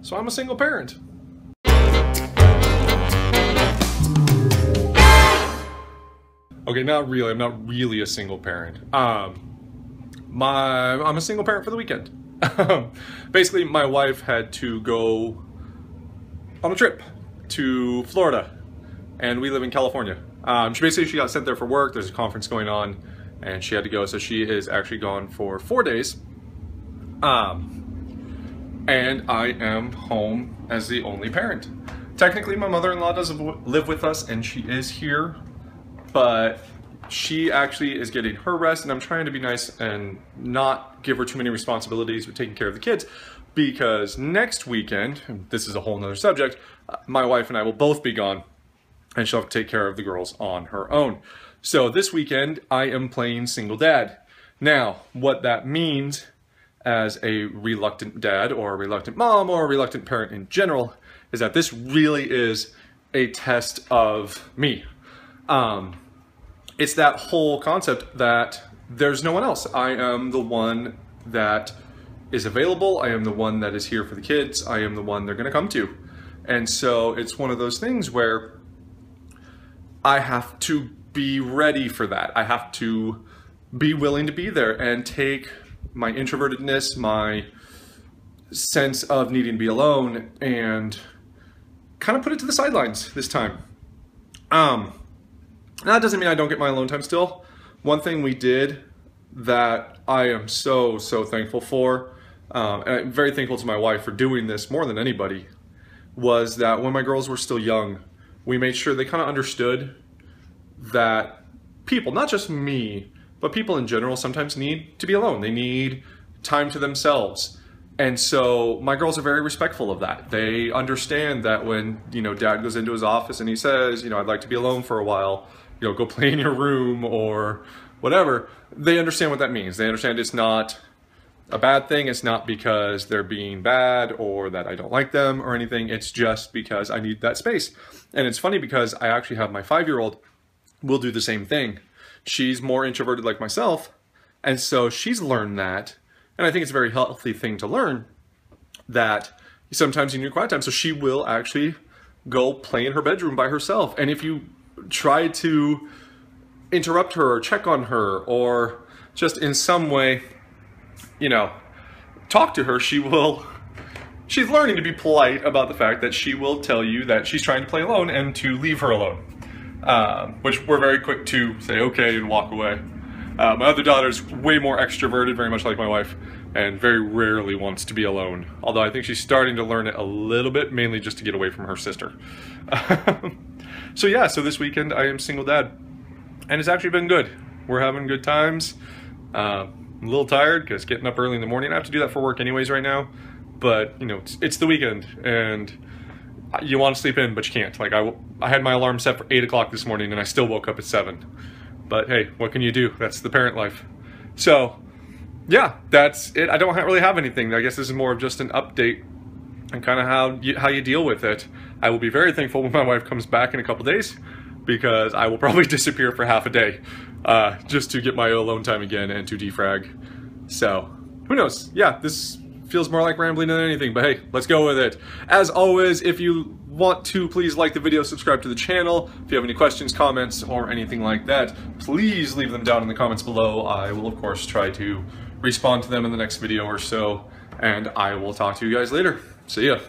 So I'm a single parent. Okay, not really. I'm not really a single parent. I'm a single parent for the weekend. Basically, my wife had to go on a trip to Florida, and we live in California. She got sent there for work. There's a conference going on, and she had to go. So she is actually gone for 4 days. And I am home as the only parent. Technically, my mother-in-law doesn't live with us, and she is here. But she actually is getting her rest, and I'm trying to be nice and not give her too many responsibilities with taking care of the kids, because next weekend, and this is a whole nother subject, my wife and I will both be gone, and she'll have to take care of the girls on her own. So this weekend, I am playing single dad. Now, what that means as a reluctant dad, or a reluctant mom, or a reluctant parent in general, is that this really is a test of me. It's that whole concept that there's no one else. I am the one that is available. I am the one that is here for the kids. I am the one they're gonna come to. And so it's one of those things where I have to be ready for that. I have to be willing to be there and take my introvertedness, my sense of needing to be alone, and kind of put it to the sidelines this time. That doesn't mean I don't get my alone time still. One thing we did that I am so thankful for, and I'm very thankful to my wife for doing this more than anybody, was that when my girls were still young, we made sure they kind of understood that people, not just me, but people in general sometimes need to be alone. They need time to themselves. And so my girls are very respectful of that. They understand that when, dad goes into his office and he says, I'd like to be alone for a while, go play in your room or whatever, they understand what that means. They understand it's not a bad thing. It's not because they're being bad or that I don't like them or anything. It's just because I need that space. And it's funny because I actually have my 5-year-old will do the same thing. She's more introverted like myself, and so she's learned that. And I think it's a very healthy thing to learn, that sometimes you need quiet time. So she will actually go play in her bedroom by herself. And if you try to interrupt her or check on her or just in some way, talk to her, she's learning to be polite about the fact that she will tell you that she's trying to play alone and to leave her alone. Which we're very quick to say okay and walk away. My other daughter's way more extroverted, very much like my wife, and very rarely wants to be alone. Although I think she's starting to learn it a little bit, mainly just to get away from her sister. So this weekend I am single dad, and it's actually been good. We're having good times. I'm a little tired because getting up early in the morning, I have to do that for work anyways right now, but it's the weekend and you want to sleep in, but you can't. Like I had my alarm set for 8 o'clock this morning and I still woke up at 7. But hey, what can you do? That's the parent life. So yeah, that's it. I don't really have anything. I guess this is more of just an update and kind of how you deal with it. I will be very thankful when my wife comes back in a couple days, because I will probably disappear for half a day just to get my alone time again and to defrag. So who knows? Yeah, this feels more like rambling than anything, but hey, let's go with it. As always, if you want to, please like the video, subscribe to the channel. If you have any questions, comments, or anything like that, please leave them down in the comments below. I will, of course, try to respond to them in the next video or so, and I will talk to you guys later. See ya.